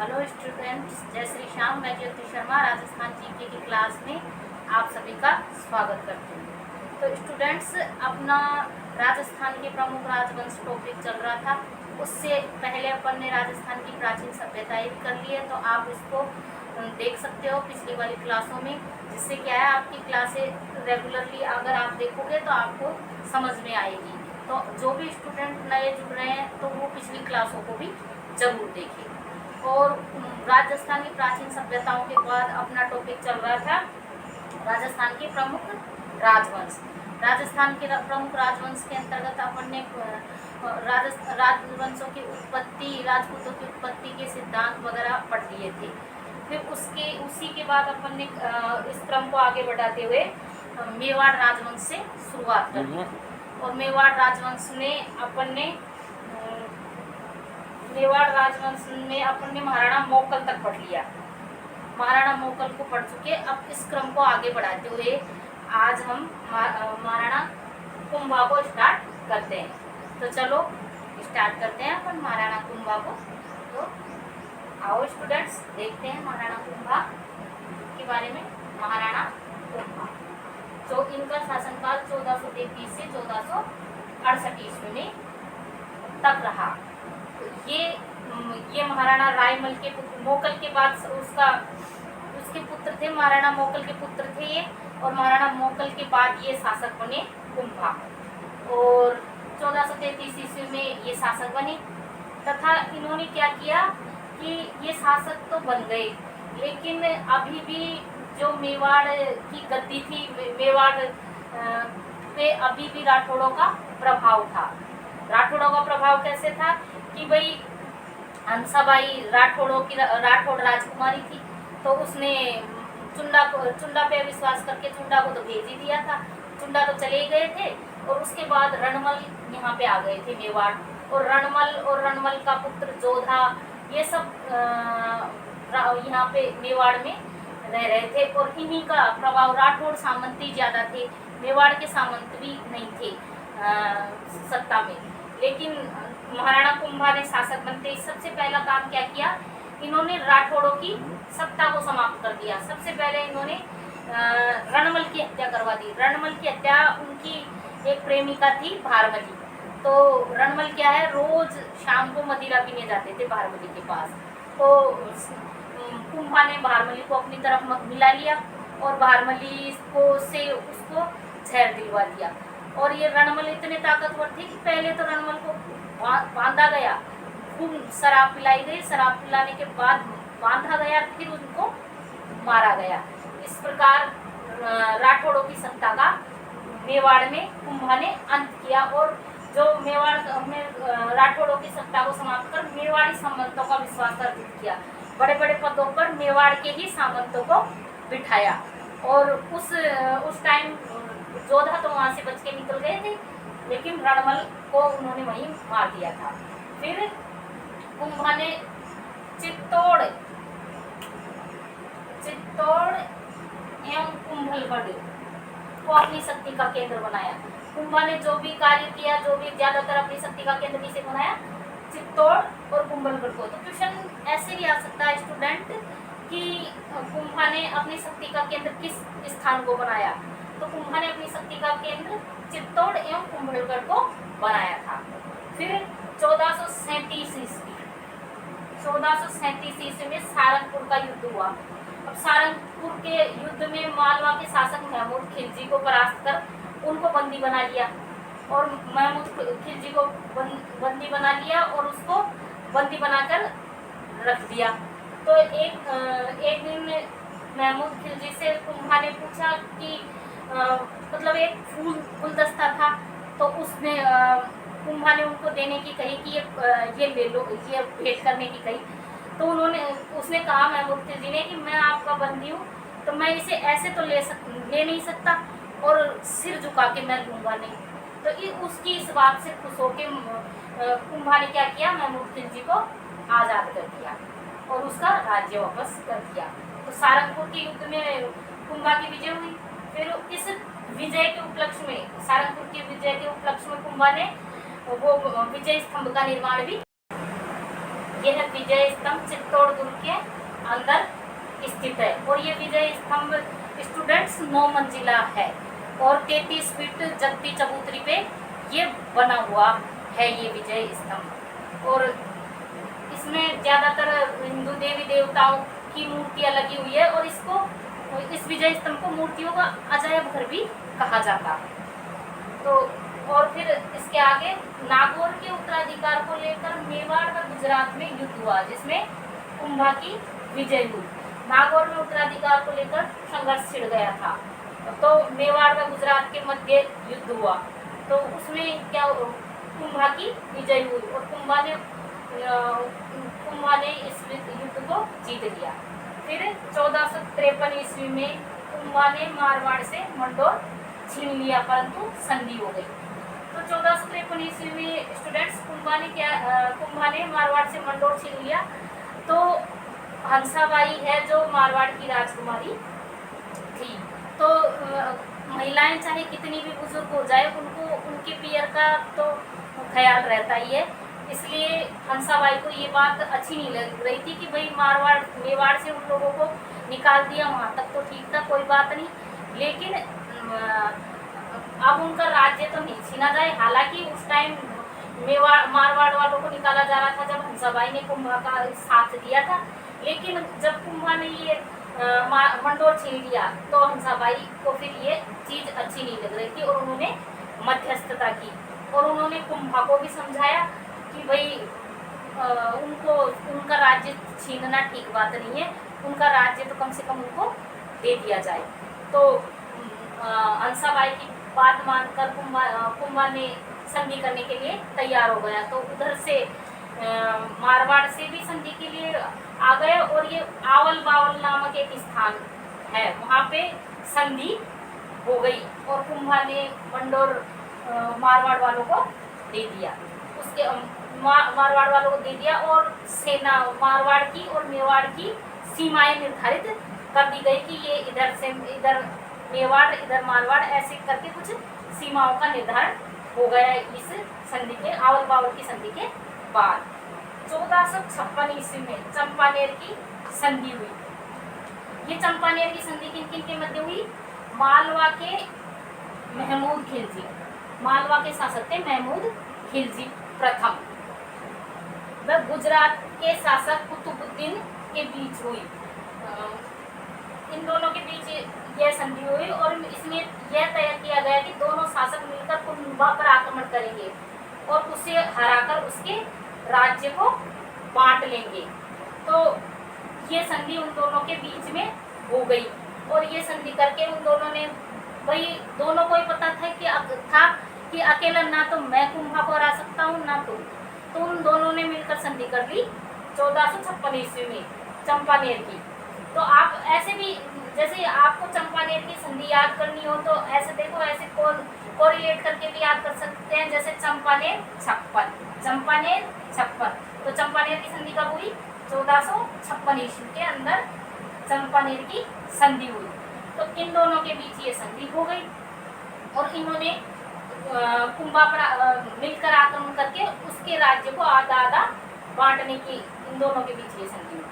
Hello students, जय श्री श्याम। मैं Jyoti Sharma Rajasthan GK की क्लास में आप सभी का स्वागत करती हूँ। तो स्टूडेंट्स, अपना राजस्थान के प्रमुख राजवंश टॉपिक चल रहा था। उससे पहले अपन ने राजस्थान की प्राचीन सभ्यताएं भी कर ली है, तो आप इसको देख सकते हो पिछली वाली क्लासों में, जिससे क्या है आपकी क्लासें रेगुलरली अगर आप देखोगे तो आपको समझ में आएगी। तो जो भी स्टूडेंट नए जुड़ रहे हैं तो वो पिछली क्लासों को भी जरूर देखें। और राजस्थान की प्राचीन सभ्यताओं के बाद अपना टॉपिक चल रहा था राजस्थान के प्रमुख राजवंश। राजस्थान के प्रमुख राजवंश के अंतर्गत अपन ने राजवंशों की उत्पत्ति, राजपूतों की उत्पत्ति के सिद्धांत वगैरह पढ़ लिए थे। फिर उसी के बाद अपन ने इस क्रम को आगे बढ़ाते हुए मेवाड़ राजवंश से शुरुआत कर दी। और मेवाड़ राजवंश में अपन ने महाराणा मोकल तक पढ़ लिया। महाराणा मोकल को पढ़ चुके। अब इस क्रम को आगे बढ़ाते हुए आज हम महाराणा कुंभा को स्टार्ट करते हैं। तो चलो स्टार्ट करते हैं अपन महाराणा कुंभा को। तो आओ स्टूडेंट्स, देखते हैं महाराणा कुंभा के बारे में। महाराणा कुंभा जो इनका शासनकाल 1433 से 1468 ईस्वी में तक रहा। ये महाराणा रायमल के मोकल के बाद उसके पुत्र थे। महाराणा मोकल के पुत्र थे ये, और महाराणा मोकल के बाद ये शासक बने कुंभा। और 1433 ईस्वी में ये शासक बने, तथा इन्होंने क्या किया कि ये शासक तो बन गए, लेकिन अभी भी जो मेवाड़ की गद्दी थी, मेवाड़ पे अभी भी राठौड़ों का प्रभाव था। राठौड़ों का प्रभाव कैसे था कि भाई हंसाबाई राठौड़ राजकुमारी थी, तो उसने चुंडा पे विश्वास करके चुंडा को तो भेज ही दिया था। चुंडा तो चले गए थे, और उसके बाद रणमल यहाँ पे आ गए थे मेवाड़। और रणमल का पुत्र जोधा, ये सब यहाँ पे मेवाड़ में रह रहे थे। और इन्हीं का प्रभाव, राठौड़ सामंती ज्यादा थे, मेवाड़ के सामंत भी नहीं थे सत्ता में। लेकिन महाराणा कुंभा ने शासक बनते ही सबसे पहला काम क्या किया, इन्होंने राठौड़ों की सत्ता को समाप्त कर दिया। सबसे पहले इन्होंने रणमल की हत्या करवा दी। रणमल की हत्या, उनकी एक प्रेमिका थी भारमली। तो रणमल क्या है, रोज शाम को मदिरा पीने जाते थे भारमली के पास। तो कुंभा ने भारमली को अपनी तरफ मिला लिया, और भारमली से उसको जहर दिलवा दिया। और ये रणमल इतने ताकतवर थे कि पहले तो रणमल को बांधा गया, खूब शराब पिलाई गई, शराब पिलाने के बाद बांधा गया, फिर उनको मारा गया। इस प्रकार राठौड़ों की सत्ता का मेवाड़ में कुंभा ने अंत किया, और जो मेवाड़ में राठौड़ों की सत्ता को समाप्त कर मेवाड़ी सामंतों का विश्वास अर्जित किया। बड़े बड़े पदों पर मेवाड़ के ही सामंतों को बिठाया। और उस टाइम जोधा तो वहां से बच के निकल गए थे, लेकिन रणमल को उन्होंने वहीं मार दिया था। फिर कुंभा ने चित्तौड़ एवं कुंभलगढ़ को अपनी शक्ति का केंद्र बनाया। कुंभा ने जो भी कार्य किया, जो भी ज्यादातर अपनी शक्ति का केंद्र किसे बनाया, चित्तौड़ और कुंभलगढ़ को। तो क्वेश्चन ऐसे भी आ सकता है स्टूडेंट कि कुंभा ने अपनी शक्ति का केंद्र किस स्थान को बनाया। तो कुंभा ने अपनी शक्ति का केंद्र चित्तौड़ एवं कुंभलगढ़ को बनाया था। फिर 1437 ईस्वी में सारंगपुर का युद्ध हुआ। अब सारंगपुर के युद्ध में मालवा के शासक महमूद खिलजी को परास्त कर उनको बंदी बना लिया, और महमूद खिलजी को बंदी बना लिया और उसको बंदी बनाकर रख दिया। तो एक दिन महमूद खिलजी से कुंभा ने पूछा कि मतलब एक गुलदस्ता था, तो उसने कुंभा ने उनको देने की कही कि ये ले लो, ये भेंट करने की कही। तो उसने कहा महमूद खिलजी ने कि मैं आपका बंदी हूँ, तो मैं इसे ऐसे तो ले नहीं सकता, और सिर झुका के मैं लूंगा नहीं। तो उसकी इस बात से खुश होकर कुंभा ने क्या किया, महमूद खिलजी को आज़ाद कर दिया और उसका राज्य वापस कर दिया। तो सारंगपुर के युद्ध में कुंभा की विजय हुई। फिर इस विजय के उपलक्ष्य में, सारंगपुर के विजय के उपलक्ष्य में कुंभा ने वो विजय स्तंभ का निर्माण भी यह विजय स्तंभ चित्तौड़ दुर्ग के अंदर स्थित है और ये विजय स्तंभ स्टूडेंट्स 9 मंजिला है और 33 फीट जगती चबूतरी पे ये बना हुआ है ये विजय स्तंभ। और इसमें ज्यादातर हिंदू देवी देवताओं की मूर्तियां लगी हुई है और इस विजय स्तंभ को मूर्तियों का अजायब घर भी कहा जाता है। तो और फिर इसके आगे नागौर के उत्तराधिकार को लेकर मेवाड़ व गुजरात में युद्ध हुआ जिसमें कुंभा की विजय हुई। नागौर में उत्तराधिकार को लेकर संघर्ष छिड़ गया था तो मेवाड़ व गुजरात के मध्य युद्ध हुआ तो उसमें क्या कुंभा की विजय हुई और कुंभा ने इस युद्ध को जीत लिया। फिर 1453 ईस्वी में कुंभा ने मारवाड़ से मंडोर छीन लिया परंतु संधि हो गई। तो 1453 ईस्वी में स्टूडेंट्स कुंभा ने मारवाड़ से मंडोर छीन लिया। तो हंसाबाई है जो मारवाड़ की राजकुमारी थी। तो महिलाएं चाहे कितनी भी बुजुर्ग हो जाए उनको उनके पियर का तो ख्याल रहता ही है, इसलिए हंसाबाई को ये बात अच्छी नहीं लग रही थी कि भाई मेवाड़ से उन लोगों को निकाल दिया, वहाँ तक तो ठीक था, कोई बात नहीं, लेकिन अब उनका राज्य तो नहीं छीना जाए। हालांकि उस टाइम मारवाड़ वालों को निकाला जा रहा था जब हंसाबाई ने कुंभा का साथ दिया था, लेकिन जब कुंभा ने ये मंडोर छीन लिया तो हंसाबाई को फिर ये चीज अच्छी नहीं लग रही थी और उन्होंने मध्यस्थता की और उन्होंने कुंभा को भी समझाया कि भाई उनका राज्य छीनना ठीक बात नहीं है, उनका राज्य तो कम से कम उनको दे दिया जाए। तो हंसाबाई की बात मानकर कुंभा ने संधि करने के लिए तैयार हो गया। तो उधर से मारवाड़ से भी संधि के लिए आ गए और ये आवल बावल नामक एक स्थान है, वहाँ पे संधि हो गई और कुंभा ने मंडोर मारवाड़ वालों को दे दिया। उसके मारवाड़ वालों को दे दिया और सेना मारवाड़ की और मेवाड़ की सीमाएं निर्धारित कर दी गई कि ये इधर मेवाड़ इधर मारवाड़ ऐसे करके कुछ सीमाओं का निर्धारण हो गया इस संधि के आवल बावल की संधि के बाद। 1456 ईस्वी में चंपानेर की संधि हुई। ये चंपानेर की संधि किन किन के मध्य हुई? मालवा के महमूद खिलजी, मालवा के शासक थे महमूद खिलजी प्रथम, वह गुजरात के शासक कुतुबुद्दीन के बीच हुई। इन दोनों के बीच यह संधि हुई और इसमें यह तय किया गया कि दोनों शासक मिलकर कुंभा पर आक्रमण करेंगे और उसे हराकर उसके राज्य को बांट लेंगे। तो ये संधि उन दोनों के बीच में हो गई और ये संधि करके उन दोनों ने भाई दोनों को ही पता था कि अकेला ना तो मैं कुंभा को हरा सकता हूँ ना तो उन दोनों ने मिलकर संधि कर ली 1456 ईस्वी में चंपानेर की। तो आप ऐसे भी जैसे आपको चंपानेर की संधि याद करनी हो तो ऐसे देखो, ऐसे कोरिलेट करके भी याद कर सकते हैं, जैसे चंपानेर 56। तो चंपानेर की संधि कब हुई? 1456 ईस्वी के अंदर चंपानेर की संधि हुई। तो इन दोनों के बीच ये संधि हो गई और इन्होंने कुंभा पर मिलकर आक्रमण करके उसके राज्य को आधा बांटने की इन दोनों के बीच ये संधि हुई।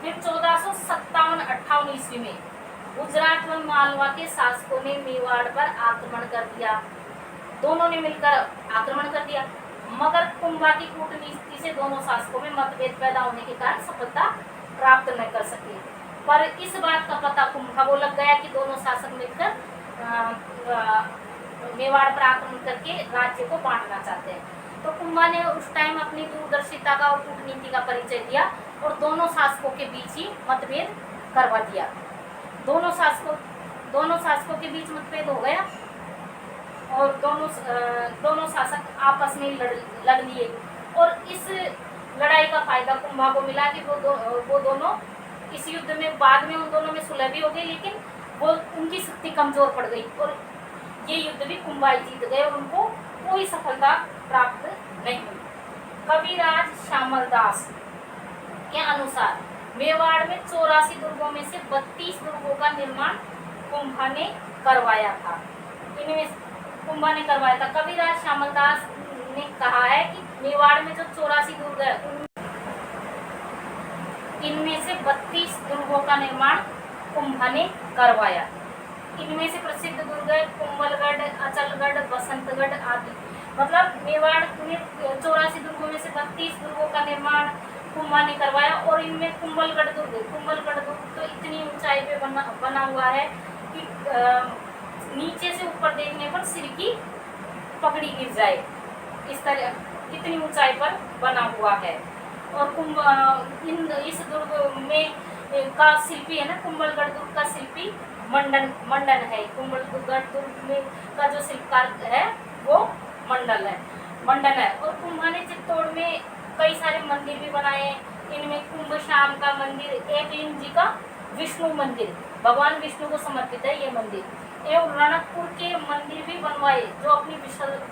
फिर 1457-58 ईस्वी में गुजरात व मालवा के शासकों ने मेवाड़ पर आक्रमण कर दिया। दोनों ने मिलकर आक्रमण कर दिया, मगर कुंभा की कूटनीति से दोनों शासकों में मतभेद पैदा होने के कारण सफलता प्राप्त न कर सके। पर इस बात का पता कुंभा को लग गया कि दोनों शासक मिलकर मेवाड़ पर आक्रमण करके राज्य को बांटना चाहते हैं। तो कुंभा ने उस टाइम अपनी दूरदर्शिता का और कूटनीति का परिचय दिया और दोनों शासकों के बीच ही मतभेद करवा दिया। दोनों शासकों के बीच मतभेद हो गया और दोनों शासक आपस में लड़ लिए और इस लड़ाई का फायदा कुंभा को मिला कि वो दोनों इस युद्ध में बाद में उन दोनों में सुलह भी हो गई, लेकिन वो उनकी शक्ति कमजोर पड़ गई और ये युद्ध भी कुंभा ही जीत गए और उनको कोई सफलता प्राप्त नहीं हुई। कविराज श्यामल दास के अनुसार मेवाड़ में 84 दुर्गों में से 32 दुर्गों का निर्माण कुंभा ने करवाया था। इनमें कुंभा ने करवाया था। कविराज श्यामल दास ने कहा है कि मेवाड़ में जो 84 दुर्ग है इनमें से 32 दुर्गों का निर्माण कुंभा ने करवाया। इनमें से प्रसिद्ध दुर्ग है कुंभलगढ़, अचलगढ़, बसंतगढ़ आदि। मतलब मेवाड़ में 84 दुर्गों में से 32 दुर्गों का निर्माण कुंभा ने करवाया। और इनमें कुंभलगढ़ दुर्ग तो इतनी ऊंचाई पे बना हुआ है कि नीचे से ऊपर देखने पर सिर की पगड़ी गिर जाए, इस तरह इतनी ऊंचाई पर बना हुआ है। और इस दुर्ग में का शिल्पी है ना, कुंभलगढ़ दुर्ग का शिल्पी मंडन है। कुंभलगढ़ दुर्ग में का जो शिल्पकार है वो मंडन है। और कुंभा ने चित्तौड़ में कई सारे मंदिर भी बनाए। इनमें कुंभ श्याम का मंदिर, एकलिंग जी का विष्णु मंदिर, भगवान विष्णु को समर्पित है ये मंदिर। एवं रणकपुर के मंदिर भी बनवाए जो अपनी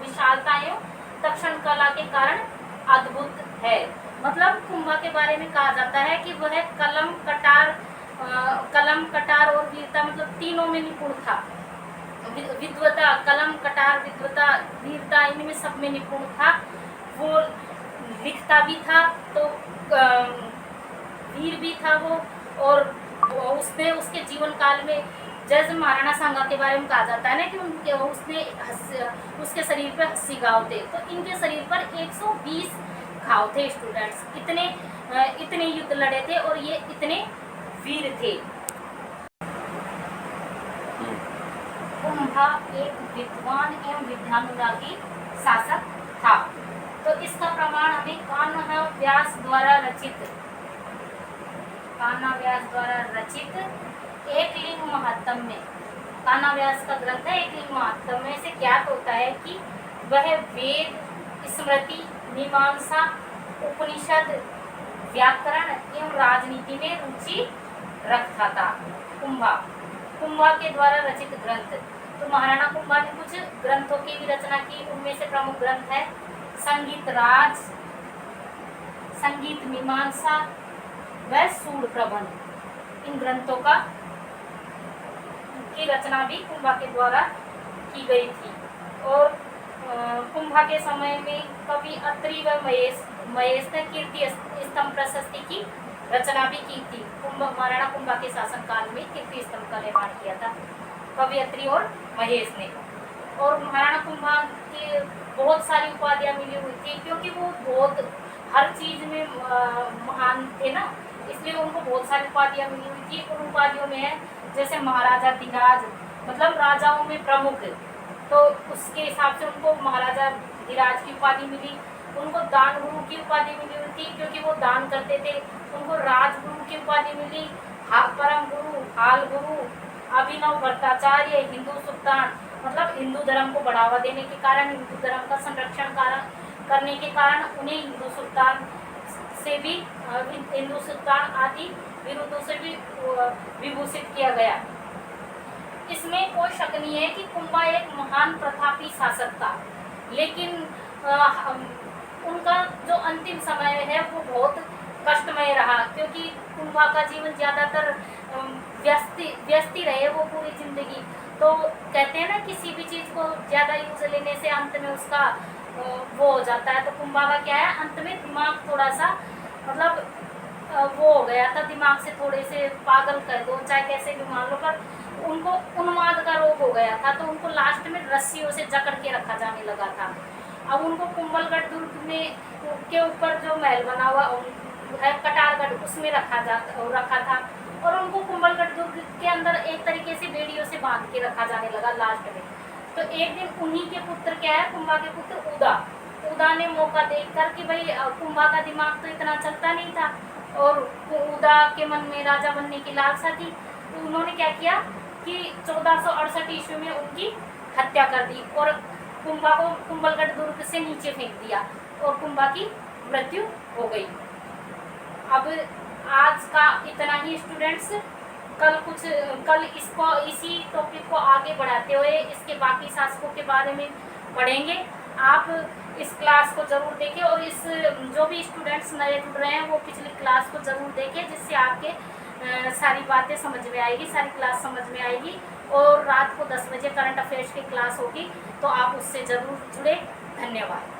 विशालता एवं तक्षण कला के कारण अद्भुत है। मतलब कुंभा के बारे में कहा जाता है कि वह कलम कटार और वीरता, मतलब तीनों में निपुण था। विद्वता, कलम कटार, विद्वता, वीरता, इनमें सब में निपुण था। वो लिखता भी था तो वीर भी था वो। और उसने उसके जीवन काल में, जैसे महाराणा सांगा के बारे में कहा जाता है ना कि उसके शरीर पर 80 घाव थे, तो इनके शरीर पर 120 घाव थे। स्टूडेंट्स इतने युद्ध लड़े थे और ये इतने वीर थे। कुंभा एक विद्वान एवं विद्यानुरागी शासक था। तो इसका प्रमाण हमें कान्हा व्यास द्वारा रचित एकलिंग महात्म में, कान्हा व्यास का ग्रंथ है एकलिंग महात्म में से ज्ञात होता है कि वह वेद, स्मृति, मीमांसा, उपनिषद, व्याकरण एवं राजनीति में रुचि रखता था। कुंभा के द्वारा रचित ग्रंथ, तो महाराणा कुंभा ने कुछ ग्रंथों की भी रचना की। उनमें से प्रमुख ग्रंथ है संगीत राज, संगीत मीमांसा व सूड प्रबंध। इन ग्रंथों की रचना भी कुंभा के द्वारा की गई थी। और कुंभा के समय में कवि अत्रि व महेश ने कीर्ति स्तंभ प्रशस्ति की रचना भी की थी। महाराणा कुंभा के शासनकाल में कीर्ति स्तंभ का निर्माण किया था कवि अत्रि और महेश ने। और महाराणा कुंभा के बहुत सारी उपाधियां मिली हुई थी, क्योंकि वो बहुत हर चीज में महान थे ना, इसलिए उनको बहुत सारी उपाधियां मिली हुई थी। उन उपाधियों में है जैसे महाराजा धीराज, मतलब राजाओं में प्रमुख, तो उसके हिसाब से उनको महाराजा धीराज की उपाधि मिली। उनको दान गुरु की उपाधि मिली हुई थी क्योंकि वो दान करते थे। उनको राजगुरु की उपाधि मिली, परम गुरु, हाल गुरु, अभिनव भट्टाचार्य, हिंदू सुल्तान, मतलब हिंदू धर्म को बढ़ावा देने के कारण, हिंदू धर्म का संरक्षण करने के कारण उन्हें हिंदू सुल्तान आदि बिरुदों से भी विभूषित किया गया। इसमें कोई शक नहीं है कि कुंभा एक महान प्रतापी शासक था, लेकिन उनका जो अंतिम समय है वो बहुत कष्टमय रहा, क्योंकि कुंभा का जीवन ज़्यादातर व्यस्त ही रहे वो पूरी जिंदगी। तो कहते हैं ना किसी भी चीज़ को ज़्यादा यूज लेने से अंत में उसका वो हो जाता है। तो कुंभा का क्या है, अंत में दिमाग थोड़ा सा मतलब वो हो गया था, दिमाग से थोड़े से पागल कर दो चाहे कैसे भी मान लो, पर उनको उन्माद का रोग हो गया था। तो उनको लास्ट में रस्सियों से जकड़ के रखा जाने लगा था। अब उनको कुंभलगढ़ दुर्ग में के ऊपर जो महल बना हुआ है कटारगढ़, उसमें रखा था। और उनको कुंभलगढ़ दुर्ग के अंदर एक तरीके से बेड़ियों से बांध के रखा जाने लगा लास्ट में। तो एक दिन उन्हीं के पुत्र क्या है, कुंभा के पुत्र उदा ने मौका देखकर कि भाई कुंभा का दिमाग तो इतना चलता नहीं था और उदा के मन में राजा बनने की लालसा थी, तो उन्होंने क्या किया कि 1468 ईस्वी में उनकी हत्या कर दी और कुंभा को कुंभलगढ़ दुर्ग से नीचे फेंक दिया और कुंभा की मृत्यु हो गई। अब आज का इतना ही स्टूडेंट्स, कल इसी टॉपिक को आगे बढ़ाते हुए इसके बाकी शासकों के बारे में पढ़ेंगे। आप इस क्लास को ज़रूर देखें और इस जो भी स्टूडेंट्स नए जुड़ रहे हैं वो पिछली क्लास को ज़रूर देखें, जिससे आपके सारी बातें समझ में आएगी, सारी क्लास समझ में आएगी। और रात को 10 बजे करंट अफेयर्स की क्लास होगी, तो आप उससे ज़रूर जुड़े। धन्यवाद।